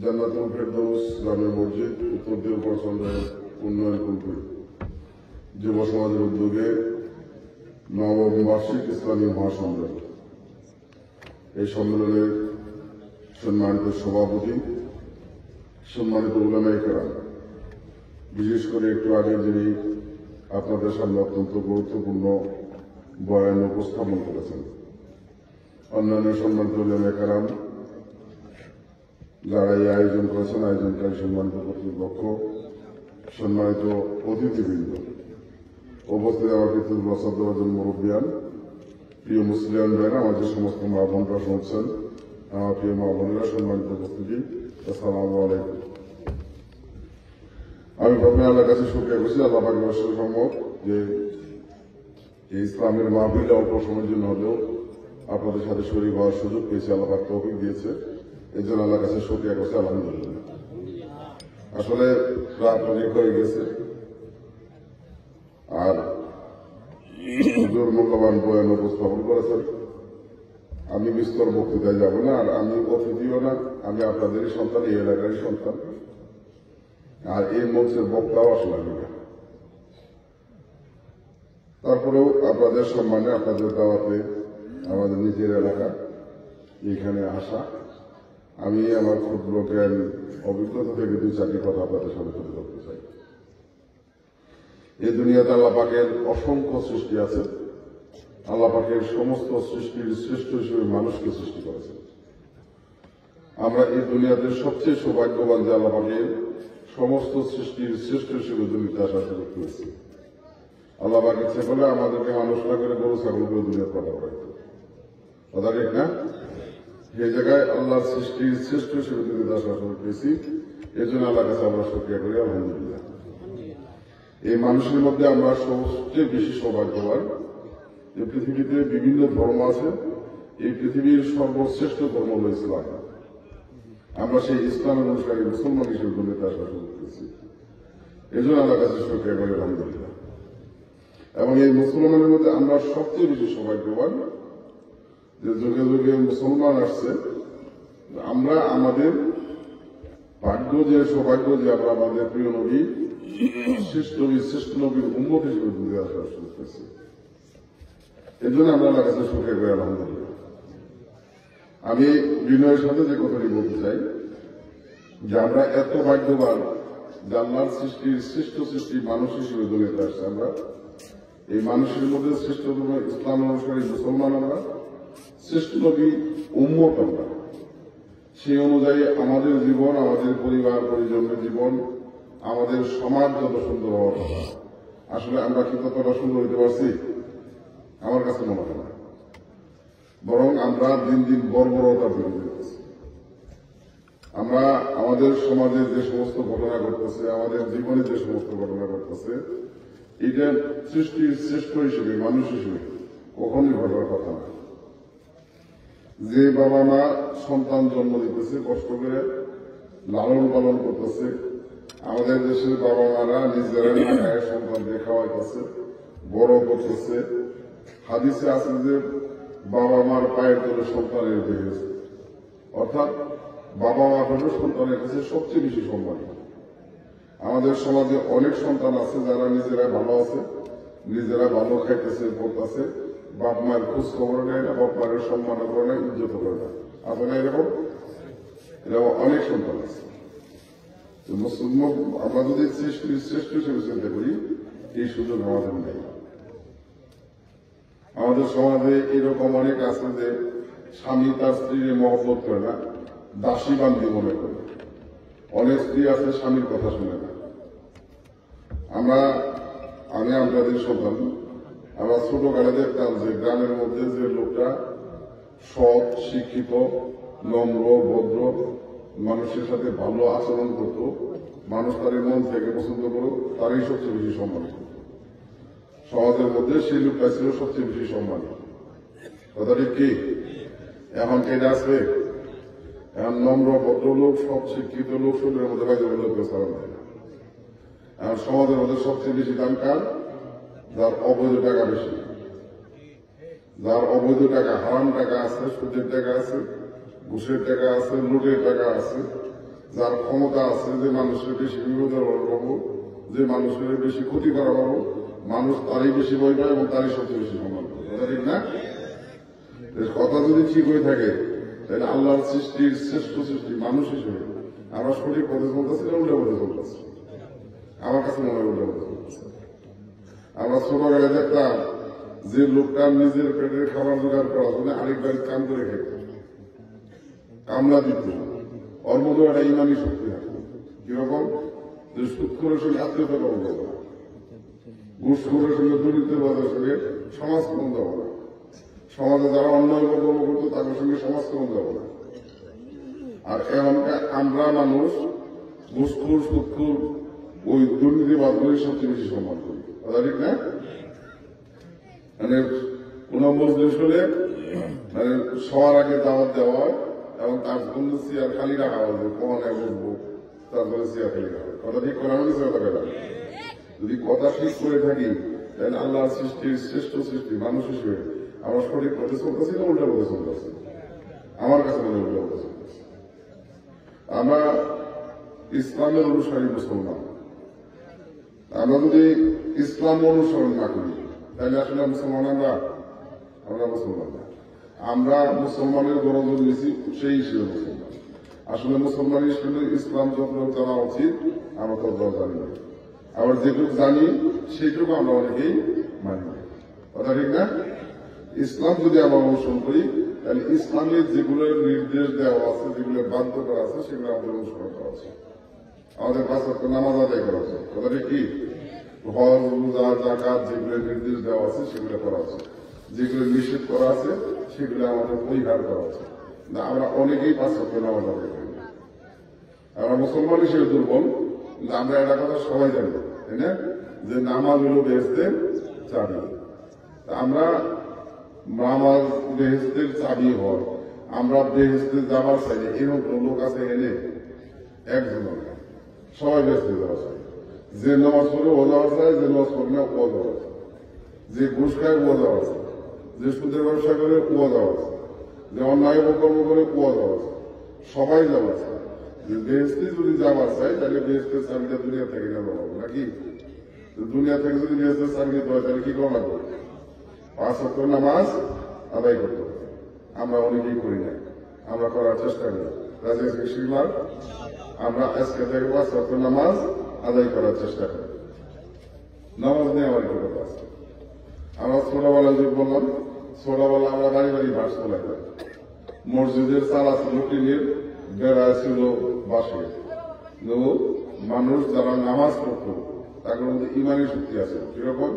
জান্নাতুল ফেরদৌস জামে মসজিদ উত্তর দেওপাড়া উন্নয়ন কমিটি যুব সমাজের উদ্যোগে নবম বার্ষিক ইসলামী মহাসম্মেলন। এই সম্মেলনের সম্মানিত সভাপতি, সম্মানিত উলামায়ে কেরাম, বিশেষ করে একটু আগে যিনি আপনাদের সামনে অত্যন্ত গুরুত্বপূর্ণ বয়ান উপস্থাপন করেছেন, অন্যান্য সম্মানিত উলামায়ে কেরাম, যারা এই আয়োজন করেছেন, আয়োজনকারী সম্মানিত কর্তৃপক্ষ, সম্মানিত অতিথিবৃন্দ, উপস্থিত আমার কৃতজ্ঞ শ্রদ্ধাভাজন মুরব্বিয়ান, প্রিয় মুসলিম ভাইরা, আমার যে সমস্ত মা বোনরা শুনছেন, আমার প্রিয় মা বোনেরা, সম্মানিত উপস্থিতি, আসসালামু আলাইকুম। আমি প্রথমে আল্লাহর কাছে শুকরিয়া করছি, আল্লাহ পাকের অশেষ রহমত যে ইসলামের মাহফিলে অল্প সময়ের জন্য হলেও আপনাদের সাথে শরীক হওয়ার সুযোগ পেয়েছে, আল্লাহ পাক তৌফিক দিয়েছে, এই জন্য আল্লাহর কাছে শুকরিয়া করছি, আলহামদুলিল্লাহ। আসলে রাত অনেক হয়ে গেছে, আর হুজুর মূল্যবান বয়ান উপস্থাপন করেছেন। আমি বিস্তর বক্তৃতায় যাব না, আর আমি অতিথিও না, আমি আপনাদেরই সন্তান, এই এলাকারই সন্তান, আর এই মঞ্চের বক্তাও আসলে আমি না। তারপরেও আপনাদের সম্মানে, আপনাদের দাওয়াতে, আমাদের নিজের এলাকা এখানে আসা, আমি আমার ক্ষুদ্র জ্ঞান অভিজ্ঞতা থেকে দুই চারটি কথা আপনাদের সামনে তুলে ধরতে চাই। এই দুনিয়াতে আল্লাহ পাকের অসংখ্য সৃষ্টি আছে। আল্লাহ পাকের সমস্ত সৃষ্টির শ্রেষ্ঠ হিসেবে মানুষকে সৃষ্টি করেছেন। আমরা এই দুনিয়াতে সবচেয়ে সৌভাগ্যবান যে আল্লাহ পাকের সমস্ত সৃষ্টির শ্রেষ্ঠ হিসেবে দুনিয়াতে আসার সুযোগ পেয়েছি। আল্লাহ পাক ইচ্ছে করলে আমাদেরকে মানুষ না করে গরু ছাগল করে দুনিয়ার কথা বলাইতে, কথা ঠিক না? সেই জায়গায় আল্লাহর সৃষ্টির শ্রেষ্ঠ হিসেবে দুনিয়াতে আসার সুযোগ পেয়েছি। এই জন্য আল্লাহর কাছে আমরা শুকরিয়া করি, আলহামদুলিল্লাহ। এই মানুষের মধ্যে আমরা সবচেয়ে বেশি সৌভাগ্যবান যে পৃথিবীতে বিভিন্ন ধর্ম আছে, এই পৃথিবীর সর্বশ্রেষ্ঠ ধর্ম হল ইসলাম। আমরা সেই ইসলামের অনুসারী মুসলমান হিসেবে দুনিয়াতে আসার সুযোগ পেয়েছি, এই জন্য আল্লাহর কাছে শুকরিয়া করি, আলহামদুলিল্লাহ। এবং এই মুসলমানের মধ্যে আমরা সবচেয়ে বেশি সৌভাগ্যবান যে যুগে যুগে মুসলমান আসছে। আমরা আমাদের ভাগ্য, যে সৌভাগ্য যে আমরা আমাদের প্রিয় নবী, শ্রেষ্ঠ নবীর উম্মত হিসেবে ঘুরে আসার সুযোগ পেয়েছি। এই জন্য আমরা আল্লাহর কাছে শুকরিয়া করি, আলহামদুলিল্লাহ। আমি বিনয়ের সাথে যে কথাটি বলতে চাই যে আমরা এত ভাগ্যবান যে আল্লাহর সৃষ্টির শ্রেষ্ঠ সৃষ্টি মানুষ হিসেবে দুনিয়াতে আসছে। আমরা এই মানুষের মধ্যে শ্রেষ্ঠতম ইসলাম অনুসারী মুসলমান, আমরা শ্রেষ্ঠ নবী উম্মত। আমরা সেই অনুযায়ী আমাদের জীবন, আমাদের পরিবার পরিজনের জীবন, আমাদের সমাজ যত সুন্দর হওয়ার কথা, আসলে আমরা কি ততটা সুন্দর হইতে পারছি? আমার কাছে মনে হয় না। বরং আমরা দিন দিন বর্বরতার দিকে যেতেছি। আমরা আমাদের সমাজে যে সমস্ত ঘটনা ঘটতেছে, আমাদের জীবনে যে সমস্ত ঘটনা ঘটতেছে, এটা সৃষ্টির শ্রেষ্ঠ হিসেবে, মানুষ হিসেবে কখনই ঘটার কথা না। যে বাবা মা সন্তান জন্ম দিতেছে, কষ্ট করে লালন পালন করতেছে, আমাদের দেশের বাবা মারা নিজেরা না খায় সন্তানকে খাওয়াইতেছে, বড় করতেছে। হাদিসে আছে যে বাবা মার পায়ের তলে সন্তানের বেড়েছে, অর্থাৎ বাবা মা হল সন্তানের কাছে সবচেয়ে বেশি সম্মানিত। আমাদের সমাজে অনেক সন্তান আছে যারা নিজেরা ভালো আছে, নিজেরা ভালো খাইতেছে, পড়তেছে, বাপ মায়ের খোঁজ খবর নেয় না, বাপ মায়ের সম্মান করে না, ইজ্জত করে না। আপনারা এরকম অনেক সন্তান আছে। আমরা যদি সৃষ্টির শ্রেষ্ঠ হিসেবে চিন্তা করি, এই সুযোগ আমাদের নেই। আমাদের সমাজে এরকম অনেক আছে যে স্বামী তার স্ত্রীর মহব্বত করে না, দাসী বান্দি মনে করে। অনেক স্ত্রী আছে স্বামীর কথা শুনে না। আমি আপনাদের সন্তান, আমরা ছোটকালে দেখতাম যে গ্রামের মধ্যে যে লোকটা সৎ, শিক্ষিত, নম্র, ভদ্র, মানুষের সাথে ভালো আচরণ করত, মানুষ তার মন থেকে পছন্দ করত, তারই সবচেয়ে বেশি সম্মান করত। সমাজের মধ্যে সেই লোকটা ছিল সবচেয়ে বেশি সম্মানিত। কথাটি কি? এখন কেটে আসবে? এখন নম্র, ভদ্র লোক, সৎ, শিক্ষিত লোক শরীরের মধ্যে বাইরে লোক ছাড়া হয় না। এখন সমাজের মধ্যে সবচেয়ে বেশি দাম কার? যার অবৈধ টাকা বেশি, যার অবৈধ টাকা, হারাম টাকা আছে, সুদের টাকা আছে, ঘুষের টাকা আছে, লুটের টাকা আছে, যার ক্ষমতা আছে, যে মানুষের বেশি বিপদের পাবো, যে মানুষের বেশি ক্ষতি করা পাবো, মানুষ তারই বেশি ভয় পায় এবং তারই সবচেয়ে বেশি সম্মান করে। কথা ঠিক না? কথা যদি ঠিক হয়ে থাকে তাহলে আল্লাহর সৃষ্টির শ্রেষ্ঠ সৃষ্টি মানুষ হিসেবে আমরা সঠিক পথে চলতেছি না উল্টা পথে চলতেছি? আমার কাছে মনে হয় উল্টা পথে চলতেছে। আমরা ছোটবেলায় দেখতাম যে লোকটা নিজের পেটের খাবার জোগাড় করার জন্য আরেক বাড়ির কাম করে খেত, কামলা দিত, ওর মতো একটা ইমানি শক্তি থাকতো। কিরকম? যে সুদ করে সঙ্গে আত্মীয়তা করবো না, ঘুষ করে সঙ্গে দুর্নীতিবাদের সঙ্গে সমাজকরণ দেবো না, সমাজে যারা অন্যায় কর্ম করতো তাদের সঙ্গে সমাজকরণ দেবো না। আর এমনকি আমরা মানুষ ঘুষখোর সুদখোর ওই দুর্নীতিবাদগুলির সবচেয়ে বেশি সম্মান করি। কথা ঠিক না? মানে কোন মজলিস হলে মানে সবার আগে দাওয়াত দেওয়া হয় এবং তার জন্য চেয়ার খালি রাখা হবে, কখনো বসবো, তারপরে চেয়ার খালি রাখা হবে। কথা ঠিক করা হয়েছে? যদি কথা ঠিক করে থাকি তাহলে আল্লাহর সৃষ্টির শ্রেষ্ঠ সৃষ্টি মানুষ হিসেবে আমরা সঠিক পথে চলতেছি না উল্টা পথে চলতেছি? আমার কাছে মনে উল্টা পথে চলতেছি। আমরা ইসলামের অনুসারী মুসলমান, আমরা যদি ইসলাম অনুসরণ না করি তাহলে আসলে মুসলমান আমরা মুসলমান না। আমরা মুসলমানের গরজ নিয়েছি সেই হিসেবে মুসলমান। আসলে মুসলমান হিসেবে ইসলাম যতটুকু জানা উচিত আমরা ততটাও জানি না, আবার যেটুকু জানি সেইটুকু আমরা অনেকেই মানি না। কথা ঠিক না? ইসলাম যদি আমরা অনুসরণ করি তাহলে ইসলামের যেগুলো নির্দেশ দেওয়া আছে, যেগুলো বাধ্য করা আছে, সেগুলো আমাদের অনুসরণ করা আছে। আমাদের 5 ওয়াক্ত নামাজ আদায় করা আছে। কথাটা কি? হজ, রোজা, যাকাত যেগুলো নির্দেশ দেওয়া আছে সেগুলো করা আছে, যেগুলো নিষেধ করা আছে সেগুলো আমাদের পরিহার করা আছে। আমরা অনেকেই 5 ওয়াক্ত নামাজ আদায় করি না। আমরা মুসলমান হিসেবে দুর্বল, কিন্তু আমরা একটা কথা সবাই জানি, তাই না, যে নামাজ হলো বেহেশতের চাবি। আমরা নামাজ বেহেশতের চাবি হয়, আমরা বেহেশতে যাবার চাই এরকম লোক আছে এনে একজন, সবাই বেহেশতে যাওয়া চাই। যে নামাজ পড়ে ও যাওয়া চায়, যে নামাজ পড়ে না ও যাওয়া চায়, যে ঘুষ খায় ও যাওয়া চায়, যে সুদের ব্যবসা করে ও যাওয়া চায়, যে অন্যায় কর্ম করে ও যাওয়া চায়, সবাই যাওয়া চায়। যে বেহেশতে যদি যাবার চাই তাহলে বেহেশতের চাবিটা দুনিয়া থেকে নেওয়া হবে নাকি? দুনিয়া থেকে যদি বেহেশতের চাবি নিতে হয় তাহলে কি করা লাগবে? 5 ওয়াক্ত নামাজ আদায় করতে হবে। আমরা অনেকেই করি না, আমরা করার চেষ্টা করি। আমরা আজকে থেকে 5 ওয়াক্ত নামাজ আদায় করার চেষ্টা করি। নামাজ নিয়ে আমার কি কথা আছে? আমরা ছোটবেলায় যে বললাম, ছোটবেলা আমরা বাড়ি বাড়ি বাস চলাইতাম। মসজিদের চালা ছিল টিনের, বেড়া ছিল বাঁশের। মানুষ যারা নামাজ পড়ত তাদের মধ্যে ইমানি শক্তি আছে। কিরকম?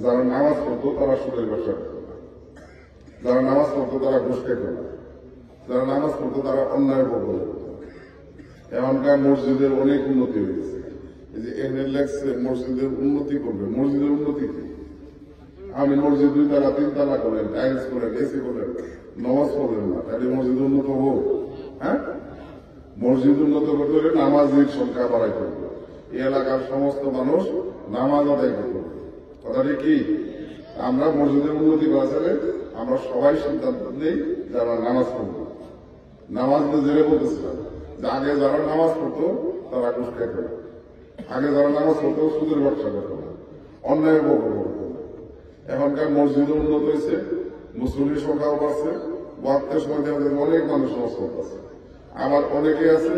যারা নামাজ পড়তো তারা সুদের ব্যবসা করত না, যারা নামাজ পড়তো তারা ঘুষ খেত না, যারা নামাজ পড়তো তারা অন্যায় করত। এমনকার মসজিদের অনেক উন্নতি হয়ে গেছে। এই যে এনে লেখছে মসজিদের উন্নতি করবে, মসজিদের উন্নতি কি? আমি মসজিদ 2 তালা 3 তালা করেন, টাইলস করেন, এসি করেন, নামাজ পড়বেন না, তাহলে মসজিদ উন্নত হবো? হ্যাঁ, মসজিদ উন্নত করতে হলে নামাজের সংখ্যা বাড়াইতে হবে, এই এলাকার সমস্ত মানুষ নামাজ আদায় করতে হবে। কথাটি কি? আমরা মসজিদের উন্নতি করা চাইলে আমরা সবাই সিদ্ধান্ত নেই যে আমরা নামাজ পড়ব। নামাজ জেনে বলতেছিলাম যে আগে যারা নামাজ পড়তো তারা ঘুষ খেত না, আগে যারা নামাজ পড়তো সুদের ব্যবসা করতো না, অন্যায় করতো না। এখনকার মসজিদও উন্নত হয়েছে, মুসলিমের সংখ্যাও বাড়ছে, ওয়াক্তের সময় দেখা যায় অনেক মানুষ নামাজ পড়তেছে। আবার অনেকে আছে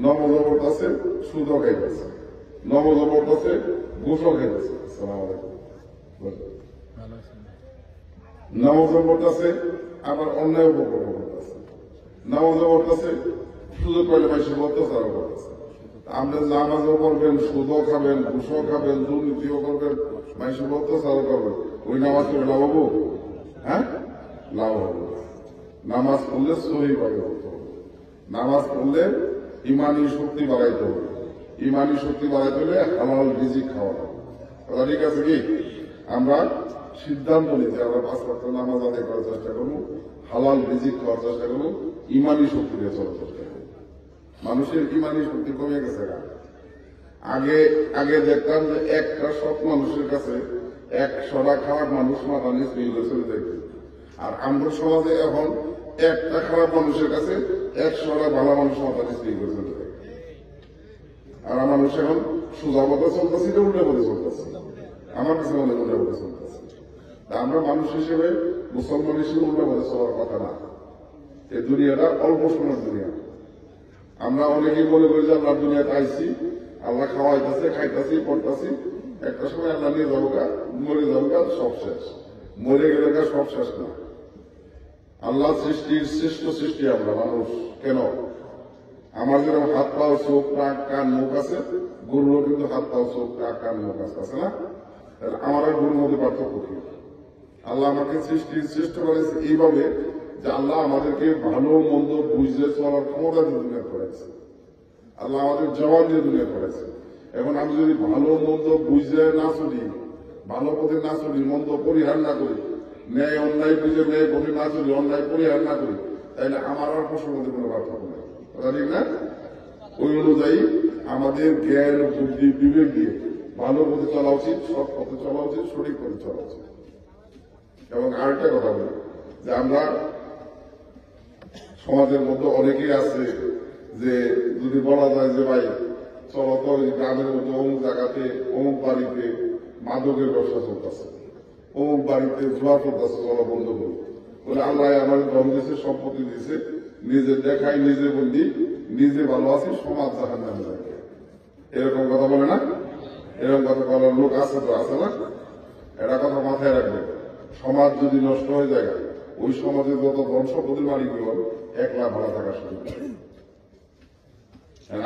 নমাজও পড়তেছে, সুদও খাইতেছে, নমাজও পড়তেছে, ঘুষও খাইতেছে। আসসালামু আলাইকুম। নামাজও পড়তেছে, আবার অন্যায় করতেছে, নামাজও পড়তেছে, সুযোগ পাইলে মাইসে অত্যাচারও করতেছে। আপনি নামাজও করবেন, সুদও খাবেন, ঘুষও খাবেন, দুর্নীতিও করবেন, মাইসে অত্যাচারও করবেন, ওই নামাজ করে লাভ হবো? হ্যাঁ, লাভ হবো। নামাজ পড়লে সহিভাবে হতে হবে, নামাজ পড়লে ইমানি শক্তি বাড়াইতে হবে, ইমানি শক্তি বাড়াইতে হলে হালাল রিজিক খাওয়া হবে। কথা ঠিক আছে কি? আমরা সিদ্ধান্ত নিতে আমরা 5 ওয়াক্ত নামাজ আদায় করার চেষ্টা করবো, হালাল রিজিক খাওয়ার চেষ্টা করবো, ইমানি শক্তি দিয়ে চলার চেষ্টা করবো। মানুষের ইমানি শক্তি কমে গেছে। আগে দেখতাম যে একটা সৎ মানুষের কাছে 100টা খারাপ মানুষ মাথা নিচে চলে যেত, আর আমরা সমাজে এখন একটা খারাপ মানুষের কাছে 100টা ভালো মানুষ মাথা নিচে চলে যায়। আর আমার মানুষ এখন সোজা পথে চলতেছি না উল্টা পথে চলতেছি, আমার কাছে মনে উল্টা পথে চলতেছে। তা আমরা মানুষ হিসেবে মুসলমান হিসেবে উল্টা পথে চলার কথা না। এই দুনিয়াটা অল্প সময়ের দুনিয়া। আমরা অনেকেই মনে করি যে আমরা দুনিয়াতে আইছি, আল্লাহ খাওয়াইতেছে, খাইতেছি, পড়তেছি, একটা সময় আল্লাহ নিয়ে যাবো গা, মরে যাবো গা, সব শেষ। মরে গেলে গা সব শেষ না। আল্লাহ সৃষ্টির শ্রেষ্ঠ সৃষ্টি আমরা মানুষ। কেন? আমার যেরকম হাত পাও, চোখ, নাক, কান, মুখ আছে, গরুরও কিন্তু হাত পাও, চোখ, নাক, কান, মুখ আছে না? আমার আর গরুর মধ্যে পার্থক্য কি? আল্লাহ আমাকে সৃষ্টির শ্রেষ্ঠ করেছে এইভাবে যে আল্লাহ আমাদেরকে ভালো মন্দ বুঝতে চলার ক্ষমতা দিয়ে দুনিয়া করেছে। আল্লাহ আমাদের জবান দিয়ে দুনিয়া করেছে। এখন আমি যদি ভালো মন্দ বুঝতে না চলি, ভালো পথে না চলি, মন্দ পরিহার না করি, ন্যায় অন্যায় বুঝে ন্যায় পথে না চলি, অন্যায় পরিহার না করি, তাহলে আমার আর পশুর মধ্যে কোনো পার্থক্য নেই। কথা ঠিক না? ওই অনুযায়ী আমাদের জ্ঞান, বুদ্ধি, বিবেক দিয়ে ভালো পথে চলা উচিত, সৎ পথে চলা উচিত, সঠিক পথে চলা উচিত। এবং আরেকটা কথা বলি যে আমরা সমাজের মধ্যে অনেকেই আছে যে যদি বলা যায় যে ভাই চলো তো গ্রামের মধ্যে অমুক জায়গাতে অমুক বাড়িতে মাদকের ব্যবসা চলতেছে, অমুক বাড়িতে জোয়া চলতেছে, চলো বন্ধ করি বলে আল্লাহ আমার ধন দিয়েছে, সম্পত্তি দিয়েছে, নিজে দেখাই, নিজে বন্দি, নিজে ভালো আছি, সমাজ জাহান নামে যায়। এরকম কথা বলে না? এরকম কথা বলার লোক আছে তো, আছে না? এটা কথা মাথায় রাখবে। সমাজ যদি নষ্ট হয়ে যায়, ওই সমাজে যত ধন সম্পত্তির মালিকগুলো একলা ভাড়া থাকা শুরু করে।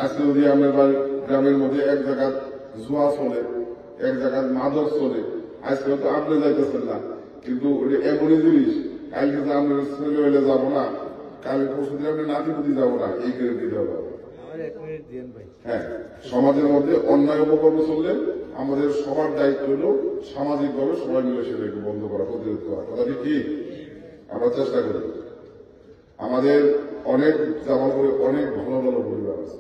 আজকে যদি আমাদের গ্রামের মধ্যে এক জায়গায় জুয়া চলে, এক জায়গায় মাদক চলে, আজকে তো আপনি যাইতেছেন না, কিন্তু ওটা এমনই জিনিস, কালকে যে আমরা ছেলে হইলে যাবো না, কালকে পরশু দিন আপনি নাতিপুতি যাবো না, এই গ্যারেন্টি দেওয়া যাবে। হ্যাঁ, সমাজের মধ্যে অন্যায় অপকর্ম চললে আমাদের সবার দায়িত্ব হল সামাজিক ভাবে সবাই মিলে সেটাকে বন্ধ করা, প্রতিরোধ করা। কথাটি কি? আমরা চেষ্টা করি। আমাদের অনেক জামালপুরে অনেক ভালো ভালো পরিবার আছে,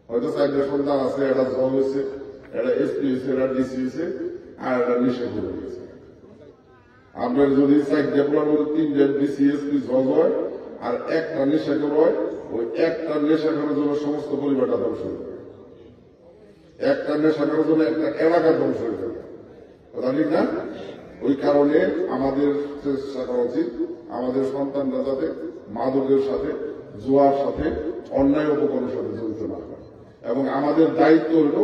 হয়তো 4টা সন্তান আছে, একটা জব হয়েছে, একটা এসপি হয়েছে, একটা ডিসি হয়েছে, আর একটা নিষেধ হয়ে গেছে। আপনার যদি 4টা পোলার মধ্যে 3টা ডিসি, এসপি, জজ হয় আর একটা নেশাখোর হয়, ওই একটা নেশাখোরের জন্য সমস্ত পরিবারটা ধ্বংস হয়ে যাবে। একটা নেশাখোরের জন্য একটা এলাকা ধ্বংস হয়ে যাবে। কথা ঠিক না? ওই কারণে আমাদের চেষ্টা করা উচিত আমাদের সন্তানরা যাতে মাদকের সাথে, জুয়ার সাথে, অন্যায় উপকরণের সাথে জড়িত না হয়। এবং আমাদের দায়িত্ব হল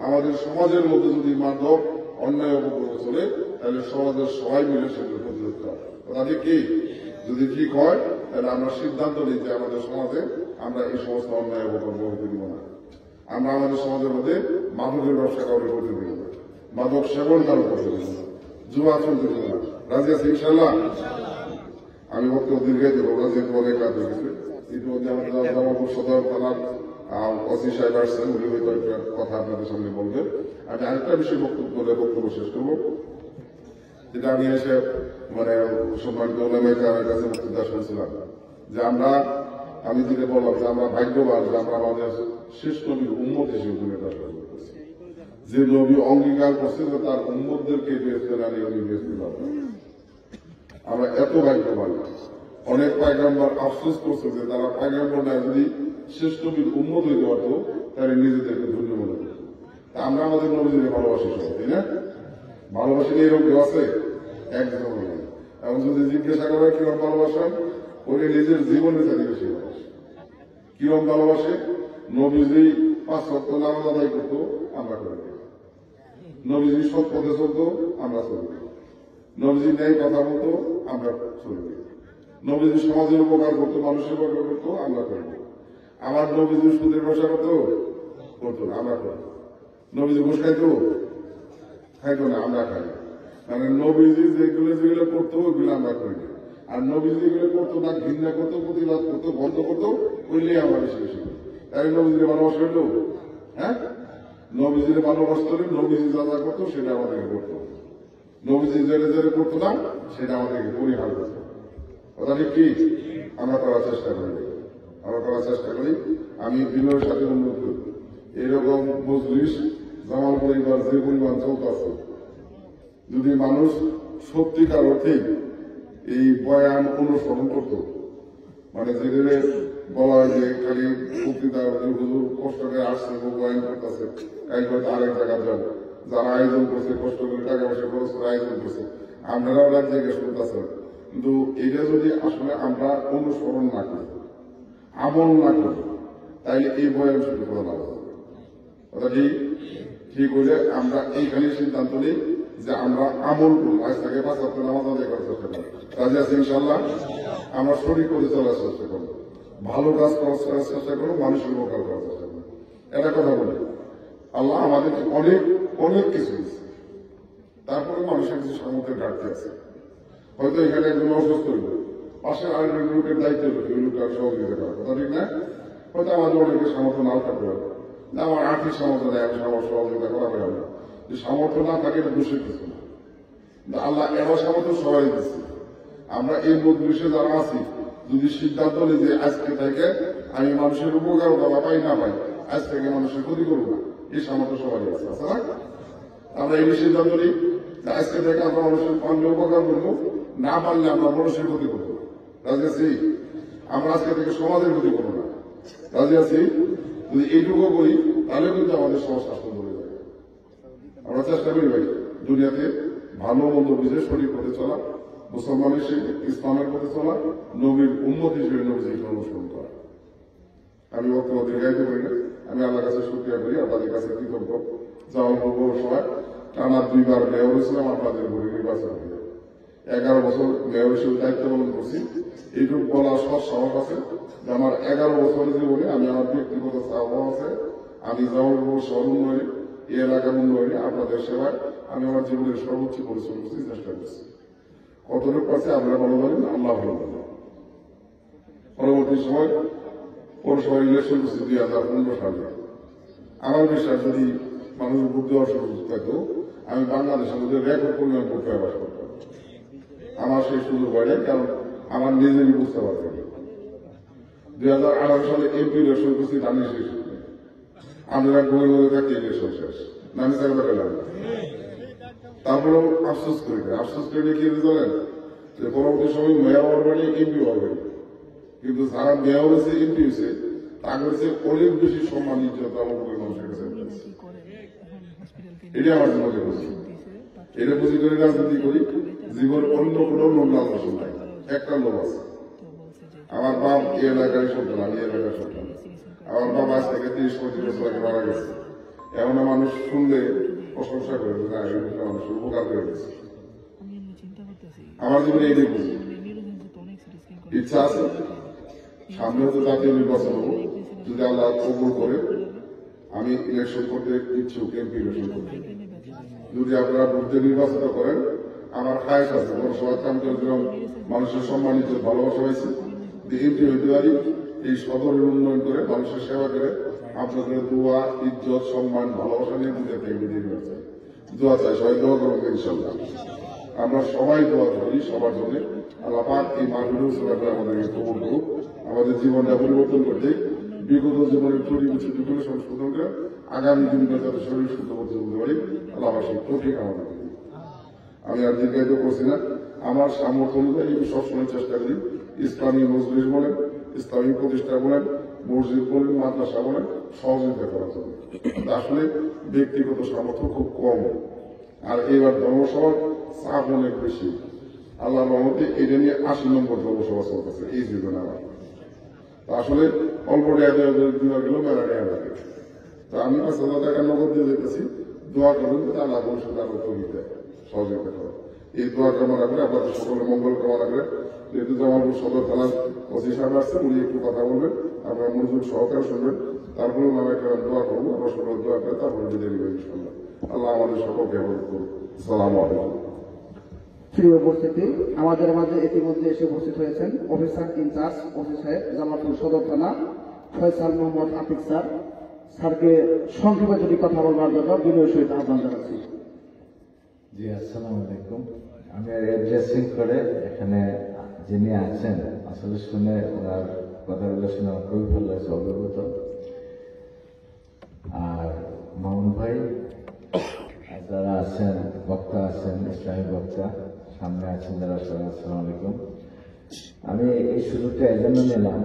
আমাদের সমাজের মধ্যে যদি মাদক, অন্যায় উপকরণ চলে, তাহলে সমাজের সবাই মিলে সেগুলো প্রতিরোধ করা। কথা ঠিক কি? যদি ঠিক হয় তাহলে আমরা সিদ্ধান্ত নিই যে আমাদের সমাজে আমরা এই সমস্ত অন্যায় উপকরণ হতে দিব না। আমরা আমাদের সমাজের মধ্যে মাদকের ব্যবসা কাউকে করতে দিব না, মাদক সেবন কারো করতে দিব না, জুয়া চলতে দিব না। রাজি আছে ইনশাল্লাহ? আমি বক্তব্য দীর্ঘায়িত করবো না, যেহেতু অনেক কাজ হয়ে গেছে। ইতিমধ্যে আমাদের জামালপুর সদর থানার ওসি সাহেব আসছেন, উনি হয়তো একটা কথা আপনাদের সামনে বলবেন। আমি আরেকটা বিষয় বক্তব্য শেষ করবো, যেটা আমি এসে সম্মানিত ওলামায়ে কেরামের কাছে বক্তৃতা শুনছিলাম যে আমি যেটা বললাম যে আমরা ভাগ্যবান যে আমরা আমাদের শেষ নবীর উম্মত হিসেবে দুনিয়াটা করতেছি। যে নবী অঙ্গীকার করছে যে তার উম্মতদেরকে বেহেশতে না নিয়ে উনি বেহেশতে পারবেন, আমরা এত ভাগ্যবান। অনেক পয়গম্বর আফসোস করছে যে তারা পয়গম্বর না যদি শেষ নবীর উম্মত হইতে পারত তাহলে নিজেদেরকে ধন্য মনে করত। আমরা আমাদের নবীদেরকে ভালোবাসি সবাই, তাই না? ভালোবাসি এরকম কেউ আছে? একজন। এবং যদি জিজ্ঞাসা করা কিরম ভালোবাসেন, ওই নিজের জীবনের চাইতে বেশি ভালোবাসে। কিরম ভালোবাসে? নবীজি 5 ওয়াক্ত নামাজ আদায় করতো, আমরা করি। নবীজি সৎ পথে চলতো, আমরা চলি। নবীজি ন্যায় কথা বলতো, আমরা চলি। নবীজি সমাজের উপকার করতো, মানুষের উপকার করতো, আমরা করি। আমার নবীজি সুদের ব্যবসা করতো না, আমরা করি। নবীজি ঘুষ খাইতো না, আমরা খাই। মানে নবীজি যেগুলো করতো ওইগুলো আমরা করি না। আর নবীজি যেগুলো করতো না, ঘৃণা করতো, প্রতিবাদ করতো, বন্ধ করতো, ওইগুলোই আমরা বেশি বেশি করি। তাই নবীজির ভালোবাসা হইল। হ্যাঁ, নবীজির ভালোবাসতে হলে নবীজি যা যা করতো সেটা আমাদেরকে করতো, নবীজি যেটা করতো না সেটা আমাদেরকে পরিহার করতো। কথা ঠিক কি? আমরা করার চেষ্টা করি। আমি দিনের সাথে অনুরোধ করি, এরকম মজলিস জামালপুরে এবার যে পরিমাণ চলতেছে, যদি মানুষ সত্যিকার অর্থে এই বয়ান অনুসরণ করত, মানে যেগুলো বলা হয় যে খালি বক্তৃতা হুজুর কষ্ট করে আসছে বয়ান করতেছে, কাল হয়তো আরেক জায়গায় যাবো, যারা আয়োজন করছে কষ্ট করে টাকা পয়সা খরচ করে আয়োজন করছে, আপনারাও এক জায়গায় শুনতেছেন। কিন্তু এটা যদি আসলে আমরা অনুসরণ না করি, আমল না করি, তাইলে এই বয়ান শুরু করা না হবে। কথা ঠিক হইলে আমরা এইখানে সিদ্ধান্ত নিই যে আমরা আমল করব, আজ থেকে 5 ওয়াক্ত নামাজ আদায় করার চেষ্টা করব। রাজি আছি ইনশাআল্লাহ? আমরা শরীর করে চলার চেষ্টা করবো, ভালো কাজ করার চেষ্টা করবো, মানুষের উপকার করার চেষ্টা করবো। এটা কথা বলি, আল্লাহ আমাদেরকে অনেক অনেক কিছু দিচ্ছে, তারপরে মানুষের কিছু সামর্থ্যের ঘাটতি আছে। হয়তো এখানে একজন অসুস্থ হইল, পাশের আরেকজন লোকের দায়িত্ব হলো ওই লোকটার সহযোগিতা করার কথা, ঠিক না? হয়তো আমাদের অনেকের সামর্থ্য নাও থাকতে পারে, না আমার আর্থিক সামর্থ্য নেই, আমি সহযোগিতা করা হবে না, যে সামর্থ্য না থাকে এটা দোষের কিছু না। আল্লাহ এবার সামর্থ্য সবাই দিচ্ছে। আমরা এই মজলিসে যারা আছি যদি সিদ্ধান্ত নিই যে আজকে থেকে আমি মানুষের উপকার দেওয়া পাই না পাই, আজ থেকে মানুষের ক্ষতি করবো না, এই সামর্থ্য সবাই আছে, আছে না? আমরা এই সিদ্ধান্ত নিই যে আজকে থেকে আমরা মানুষের পারলে উপকার করবো, না পারলে আমরা মানুষের ক্ষতি করবো। রাজি আছি? আমরা আজকে থেকে সমাজের ক্ষতি করবো না। রাজি আছি? যদি এইটুকু করি তাহলে কিন্তু আমাদের সমস্যা সুন্দর হয়ে যাবে। আমরা চেষ্টা করি ভাই দুনিয়াতে ভালো মন্দ বুঝে শরীর পথে চলা, মুসলমানের সেই ইসলামের পথে চলা, নবীর উম্মত হিসেবে নবীজিকে অনুসরণ করা। আমি বক্তব্য দীর্ঘায়িত করি না, আমি আল্লাহর কাছে শুকরিয়া করি, আপনাদের কাছে কৃতজ্ঞ। যাওয়ার পৌরসভায় টানা 2 বার মেয়র হয়েছিলাম, আপনাদের ঘুরে নির্বাচন হয়ে 11 বছর মেয়র হিসেবে দায়িত্ব পালন করছি। এইটুকু বলা সব সাহস আছে যে আমার 11 বছরের জীবনে আমি আমার ব্যক্তিগত চাওয়া আছে, আমি যাওয়ার পৌরসভার উন্নয়নে, এই এলাকার উন্নয়নে, আপনাদের সেবায় আমি আমার জীবনের সর্বোচ্চ পরিশ্রম করছি, চেষ্টা করছি। কতটুকু পাচ্ছে আপনারা ভালো বলেন, আল্লাহ ভালো বলেন। পরবর্তী সময় পৌরসভা ইলেকশন করছে 2015 সালে। আমার বিশ্বাস যদি মানুষের ভোট দেওয়ার সুযোগ থাকতো, আমি বাংলাদেশের মধ্যে রেকর্ড পরিমাণ ভোট ব্যবহার করতাম। আমার সেই সুযোগ হয় না, কারণ আমার নিজেরই বুঝতে পারতাম। 2018 সালে এমপি ইলেকশন করছি, ধানের শেষ আমরা বই বলে থাকতে ইলেকশন শেষ, নামি চাকরি পেলাম। তারপরেও আফসোস করি, আফসোস করে কি বলেন যে পরবর্তী সময় মেয়র হওয়ার বাড়ি এমপি হওয়ার বাড়ি, কিন্তু যারা মেয়র হয়েছে এমপি হয়েছে তাদের কাছে অনেক বেশি সম্মান ইজ্জত আমার মানুষের কাছে। এটা আমার জীবনে বুঝি, এটা বুঝি করে রাজনীতি করি, জীবন অন্য কোনো লোক লালসা নাই। একটা লোক আছে, আমার বাপ এই এলাকায় সন্তান, আমি এলাকার সন্তান। আমার বাবা আজ থেকে 30-35 বছর আগে মারা গেছে। এমন মানুষ শুনলে প্রশংসা করে, না এটা মানুষের উপকার করে গেছে। আমার জীবনে এইটাই বুঝি। ইচ্ছা আছে সামনে হতে জাতীয় নির্বাচন হবো, যদি আল্লাহ কবুল করে আমি ইলেকশন করতে ইচ্ছুক, এমপি ইলেকশন করতে। যদি আপনারা ভোটে নির্বাচিত করেন, আমার খায়স আছে পৌরসভার কাম করে মানুষের সম্মানিত ভালোবাসা হয়েছে, এমপি হইতে পারি, এই সদরের উন্নয়ন করে মানুষের সেবা করে আপনাদের দোয়া, ইজ্জত, সম্মান, ভালোবাসা নিয়ে দিতে চাই। দোয়া চাই, সবাই দোয়া করবেন ইনশাল্লাহ। আমরা সবাই দোয়া করি সবার জন্য, আল্লাহ পাক এই মাহফিল আমাদেরকে কবুল করুক, আমাদের জীবনটা পরিবর্তন করতে, বিগত জীবনের ত্রুটি বিচ্ছুটিগুলো সংশোধন করে আগামী দিনগুলো যাতে শরীর শুদ্ধ করতে বলতে পারি, আল্লাহ সেই তৌফিক আমাদের। আমি আর দীর্ঘায়িত করছি না, আমার সামর্থ্য অনুযায়ী আমি সবসময় চেষ্টা করি ইসলামী মজলিস বলেন, ইসলামী প্রতিষ্ঠা বলেন, মসজিদ বলেন, মাদ্রাসা বলেন, সহযোগিতা করার জন্য। আসলে ব্যক্তিগত সামর্থ্য খুব কম, আর এবার ধর্মসভার চাপ অনেক বেশি। আল্লাহ রহমতে এটা নিয়ে 80 নম্বর ধর্মসভা চলতেছে এই জীবনে আমার। আসলে অল্প দেওয়া গেল মেলা নেওয়া লাগে। তো আমি 5,000 টাকা নগদ দিয়ে যেতেছি, দোয়া করুন আল্লাহ ভবিষ্যতে আরো তৈরি দেয়, সহযোগিতা করে। এই দোয়া কামনা করে আপনাদের সকলের মঙ্গল কামনা করে, যেহেতু জামালপুর সদর থানার ওসি সাহেব আসছে, উনি একটু কথা বলবেন, আপনারা মনোযোগ সহকারে শুনবেন, তারপরে আমরা একটা দোয়া করবো, আমরা সকল দোয়া করে তারপরে বিদায় নিবেন ইনশাআল্লাহ। আল্লাহ আমাদের সকলকে হেফাজত করুন। আসসালামু আলাইকুম। প্রিয় উপস্থিতি, আমাদের মাঝে ইতিমধ্যে এসে উপস্থিত হয়েছেন অফিসার ইনচার্জ ওসি সাহেব, জামালপুর সদর থানা, ফয়সাল মোহাম্মদ আতিক স্যার। স্যারকে সংক্ষেপে যদি কথা বলবার জন্য বিনয়ের সহিত আহ্বান জানাচ্ছি। জি, আসসালামু আলাইকুম। আমি অ্যাড্রেসিং করে এখানে যিনি আছেন, আসলে শুনে ওনার কথাগুলো শুনে আমার খুবই ভালো লাগছে, অভিভূত। আর মামুন ভাই, যারা আছেন বক্তা আছেন, ইসলামী বক্তা সামনে আছেন যারা, আসসালামু আলাইকুম। আমি এই সুযোগটা এজন্য নিলাম